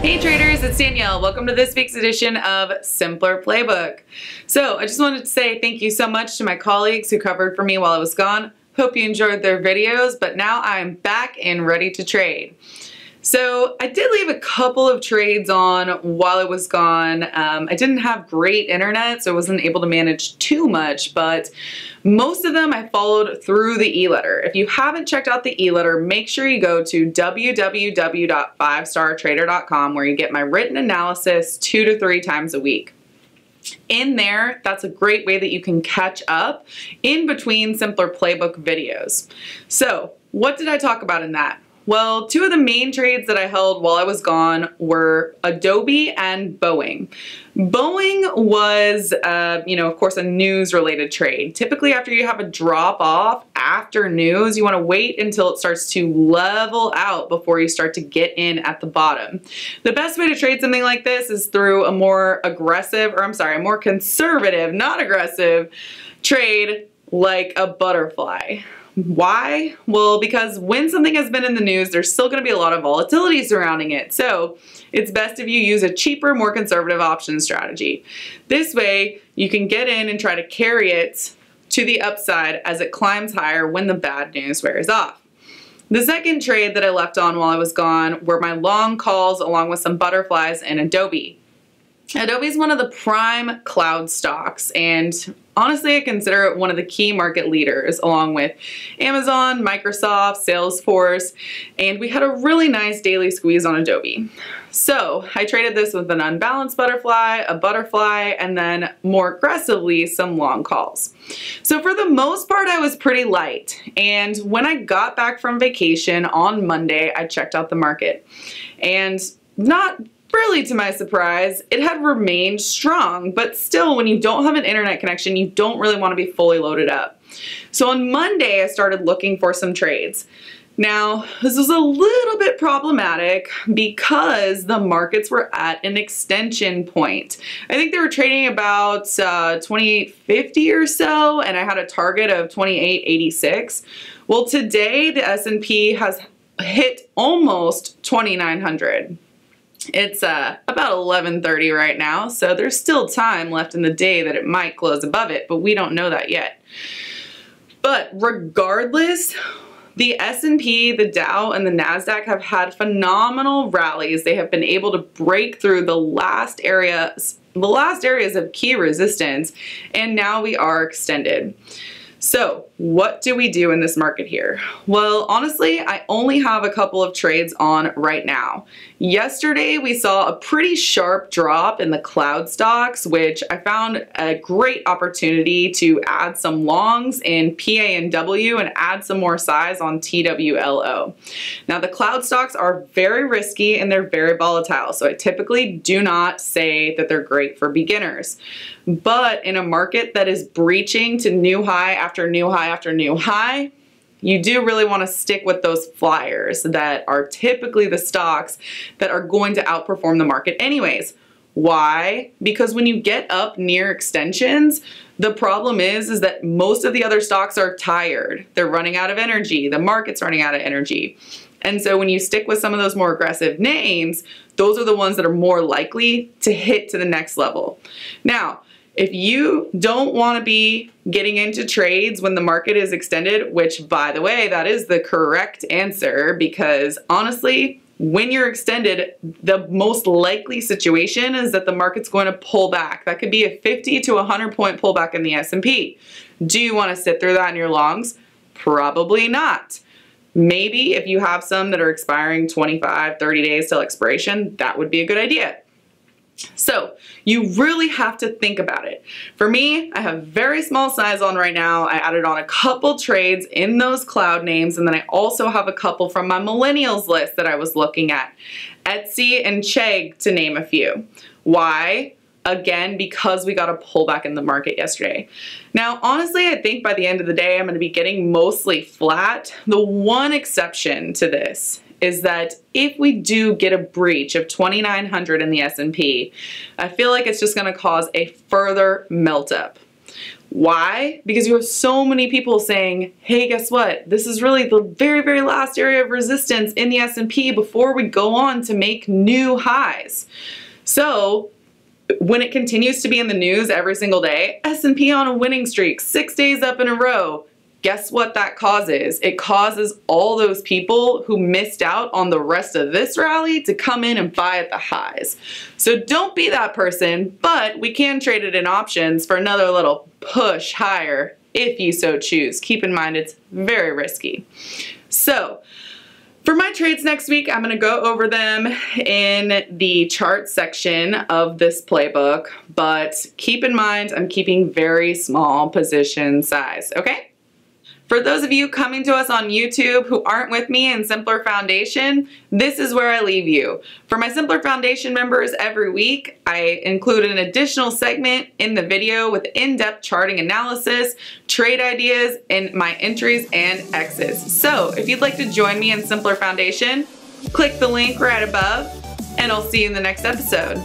Hey traders, it's Danielle. Welcome to this week's edition of Simpler Playbook. So I just wanted to say thank you so much to my colleagues who covered for me while I was gone. Hope you enjoyed their videos, but now I'm back and ready to trade. So I did leave a couple of trades on while I was gone. I didn't have great internet, so I wasn't able to manage too much, but most of them I followed through the e-letter. If you haven't checked out the e-letter, make sure you go to www.5startrader.com where you get my written analysis 2 to 3 times a week. In there, that's a great way that you can catch up in between Simpler Playbook videos. So what did I talk about in that? Well, 2 of the main trades that I held while I was gone were Adobe and Boeing. Boeing was, of course, a news-related trade. Typically, after you have a drop-off after news, you want to wait until it starts to level out before you start to get in at the bottom. The best way to trade something like this is through a more conservative, not aggressive trade like a butterfly. Why? Well, because when something has been in the news, there's still going to be a lot of volatility surrounding it. So it's best if you use a cheaper, more conservative option strategy. This way, you can get in and try to carry it to the upside as it climbs higher when the bad news wears off. The second trade that I left on while I was gone were my long calls along with some butterflies in Adobe. Adobe is one of the prime cloud stocks, and honestly, I consider it one of the key market leaders along with Amazon, Microsoft, Salesforce, and we had a really nice daily squeeze on Adobe. So I traded this with an unbalanced butterfly, a butterfly, and then more aggressively some long calls. So for the most part, I was pretty light, and when I got back from vacation on Monday, I checked out the market, and not really to my surprise, it had remained strong, but still when you don't have an internet connection, you don't really want to be fully loaded up. So on Monday, I started looking for some trades. Now, this was a little bit problematic because the markets were at an extension point. I think they were trading about 2850 or so, and I had a target of 2886. Well, today the S&P has hit almost 2900. It's about 11:30 right now, so there's still time left in the day that it might close above it, but we don't know that yet. But regardless, the S&P, the Dow, and the NASDAQ have had phenomenal rallies. They have been able to break through the last areas of key resistance, and now we are extended. So what do we do in this market here? Well, honestly, I only have a couple of trades on right now. Yesterday, we saw a pretty sharp drop in the cloud stocks, which I found a great opportunity to add some longs in PANW and add some more size on TWLO. Now, the cloud stocks are very risky and they're very volatile, so I typically do not say that they're great for beginners. But in a market that is breaching to new high after new high after new high, you do really want to stick with those flyers that are typically the stocks that are going to outperform the market anyways. Why? Because when you get up near extensions, the problem is that most of the other stocks are tired. They're running out of energy. The market's running out of energy. And so when you stick with some of those more aggressive names, those are the ones that are more likely to hit to the next level. Now, if you don't want to be getting into trades when the market is extended, which by the way, that is the correct answer, because honestly, when you're extended, the most likely situation is that the market's going to pull back. That could be a 50 to 100 point pullback in the S&P. Do you want to sit through that in your longs? Probably not. Maybe if you have some that are expiring 25, 30 days till expiration, that would be a good idea. So you really have to think about it. For me, I have very small size on right now. I added on a couple trades in those cloud names, and then I also have a couple from my millennials list that I was looking at. ETSY and Chegg, to name a few. Why? Again, because we got a pullback in the market yesterday. Now, honestly, I think by the end of the day, I'm going to be getting mostly flat. The one exception to this is that if we do get a breach of 2,900 in the S&P, I feel like it's just going to cause a further melt up. Why? Because you have so many people saying, hey, guess what? This is really the very, very last area of resistance in the S&P before we go on to make new highs. So when it continues to be in the news every single day, S&P on a winning streak, 6 days up in a row, guess what that causes? It causes all those people who missed out on the rest of this rally to come in and buy at the highs. So don't be that person, but we can trade it in options for another little push higher if you so choose. Keep in mind it's very risky. So for my trades next week, I'm going to go over them in the chart section of this playbook, but keep in mind I'm keeping very small position size, okay? For those of you coming to us on YouTube who aren't with me in Simpler Foundation, this is where I leave you. For my Simpler Foundation members every week, I include an additional segment in the video with in-depth charting analysis, trade ideas, and my entries and exits. So if you'd like to join me in Simpler Foundation, click the link right above, and I'll see you in the next episode.